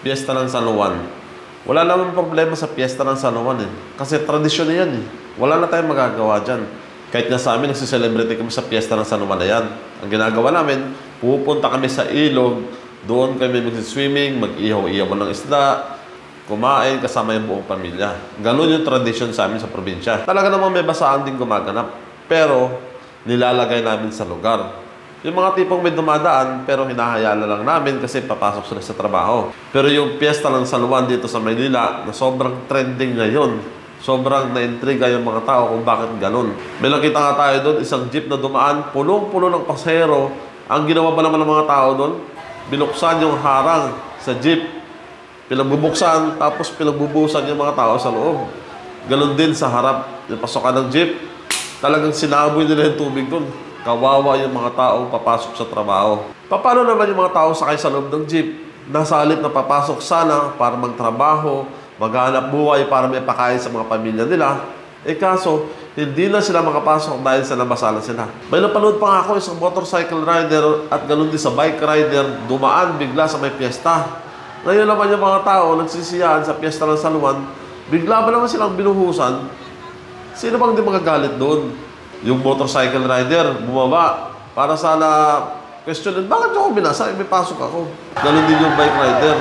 Piyesta ng San Juan. Wala naman problema sa Piyesta ng San Juan eh. Kasi tradisyon na yan eh. Wala na tayong magagawa dyan. Kahit nga sa amin, nagsiselebrate kami sa Piyesta ng San Juan na yan. Ang ginagawa namin, pupunta kami sa ilog, doon kami mag-swimming, mag-ihaw-ihaw ng isda, kumain kasama yung buong pamilya. Ganun yung tradisyon sa amin sa probinsya. Talaga namang may basaan din gumaganap. Pero, nilalagay namin sa lugar. Yung mga tipong may dumadaan, pero hinahayala lang namin kasi papasok sila sa trabaho. Pero yung Piyesta ng San Juan dito sa Maynila, na sobrang trending ngayon, sobrang na-intriga yung mga tao kung bakit ganun. May nakita nga tayo doon, isang jeep na dumaan, pulong-pulo ng pasahero. Ang ginawa ba naman ng mga tao doon? Binuksan yung harang sa jeep. Pinagbubuksan, tapos pinagbubusan yung mga tao sa loob. Ganun din sa harap, yung pasokan ng jeep. Talagang sinaboy nila yung tubig doon. Kawawa yung mga taong papasok sa trabaho. Paano naman yung mga tao sakay sa loob ng jeep? Nasa halip na papasok sana para magtrabaho, maghanap buhay para may pakain sa mga pamilya nila. Kaso, hindi na sila makapasok dahil sa nabasalan sila. May napanood pa nga ako isang motorcycle rider at ganun din sa bike rider, dumaan bigla sa may piyesta. Ngayon naman yung mga tao nagsisiyahan sa Piyesta ng San Juan, bigla ba naman silang binuhusan? Sino bang di magagalit doon? Yung motorcycle rider, bumaba para sana questionin, bakit ako binasa? May pasok ako. Ganun din yung bike rider.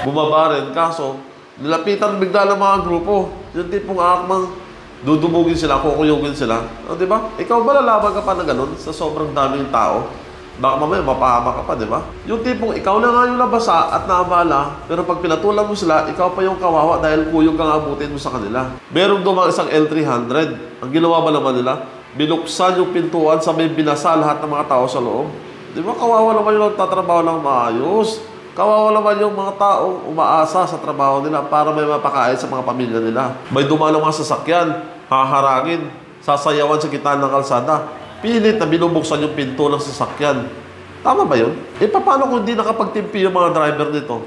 Bumaba rin, kaso nilapitan bigla ng mga grupo. Yung tipong akmang dudumugin sila, kukuyugin sila. Di ba? Ikaw ba lalaban ka pa na ganun sa sobrang daming tao? Baka mamaya mapahama ka pa, di ba? Yung tipong ikaw na nga yung nabasa at naabala, pero pag pinatulan mo sila, ikaw pa yung kawawa dahil kuyog kang abutin mo sa kanila. Merong dumang isang L300. Ang ginawa ba naman nila? Binuksan yung pintuan sa may binasa lahat ng mga tao sa loob. Di ba? Kawawa naman yung nagtatrabaho ng maayos. Kawawa naman yung mga tao umaasa sa trabaho nila para may mapakain sa mga pamilya nila. May dumaan ng mga sasakyan, haharangin, sasayawan sa gitna ng kalsada. Pilit na binubuksan yung pinto ng sasakyan. Tama ba yun? Paano kung hindi nakapagtimpi yung mga driver nito?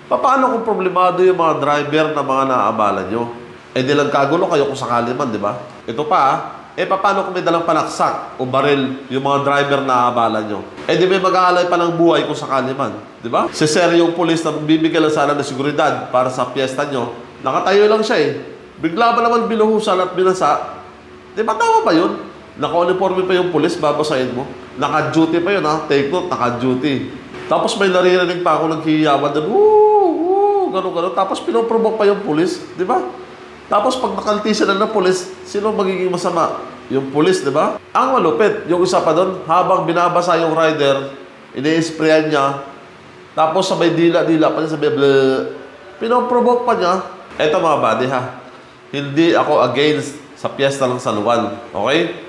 Paano kung problemado yung mga driver na mga naabala nyo? Nilang kagulo kayo kung sakali man, di ba? Ito pa, paano kung may dalang panaksak o baril yung mga driver na naabala nyo? Di may mag-aalay pa ng buhay kung sakali man, di ba? Si sir yung pulis na bibigyan lang sana ng seguridad para sa piyesta nyo, nakatayo lang siya Bigla ba naman binuhusan at binasa? Di ba tama ba yun? Naka-uniforme pa yung pulis, babasahin mo. Naka-duty pa yun, ha? Take note, naka-duty. Tapos may naririnig pa ako naghihiyawan doon. Woo! Gano'n. Tapos pinoprovoke pa yung pulis, di ba? Tapos pag nakalti sila ng pulis, sino magiging masama? Yung pulis, di ba? Ang malupit, yung isa pa doon, habang binabasa yung rider, ini-sprayan niya, tapos sabay dila-dila pa niya, sabay bleh. Pinoprovoke pa niya. Eto mga buddy, ha? Hindi ako against sa Piyesta ng San Juan, okay?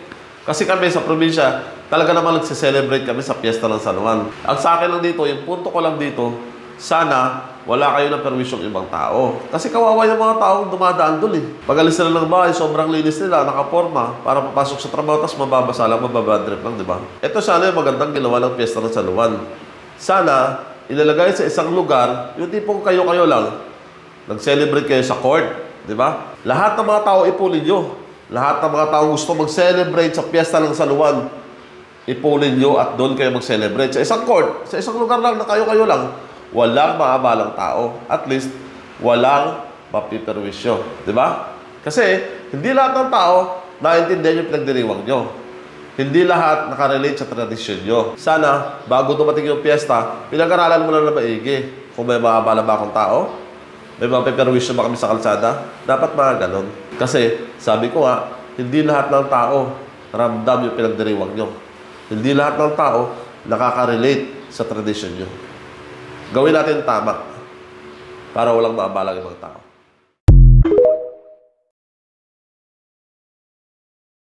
Kasi kami sa probinsya, talaga naman nagsiselebrate kami sa Piyesta ng San Juan. Ang sa akin lang dito, yung punto ko lang dito, sana wala kayo ng permission ng ibang tao. Kasi kawawa yung mga taong dumadaan doon Pag alis nila ng bahay, sobrang linis nila, nakaporma, para papasok sa trabaho, tapos mababasa lang, mababadrip lang, di ba? Ito sana yung magandang ginawa ng Piyesta ng San Juan. Sana, ilalagay sa isang lugar, yung tipong kayo-kayo lang, nag-celebrate kayo sa court, di ba? Lahat ng mga tao ipulin nyo. Lahat ng mga tao gusto mag-celebrate sa Piyesta ng San Juan, ipulin nyo at doon kayo mag-celebrate. Sa isang court, sa isang lugar lang na kayo-kayo lang, walang maabalang tao. At least, walang mapiperwisyo. Di ba? Kasi, hindi lahat ng tao naiintindihan yung pinagdiriwang nyo. Hindi lahat nakarelate sa tradisyon nyo. Sana, bago dumating yung piyesta, pinag-aralan mo na maigi. Kung may maabala ba akong tao, may mga peperwisyo ba kami sa kalsada? Dapat mga ganon. Kasi, sabi ko nga, hindi lahat ng tao ramdam yung pinagdiriwang nyo. Hindi lahat ng tao nakaka-relate sa tradisyon nyo. Gawin natin tama para walang maabalang ibang tao.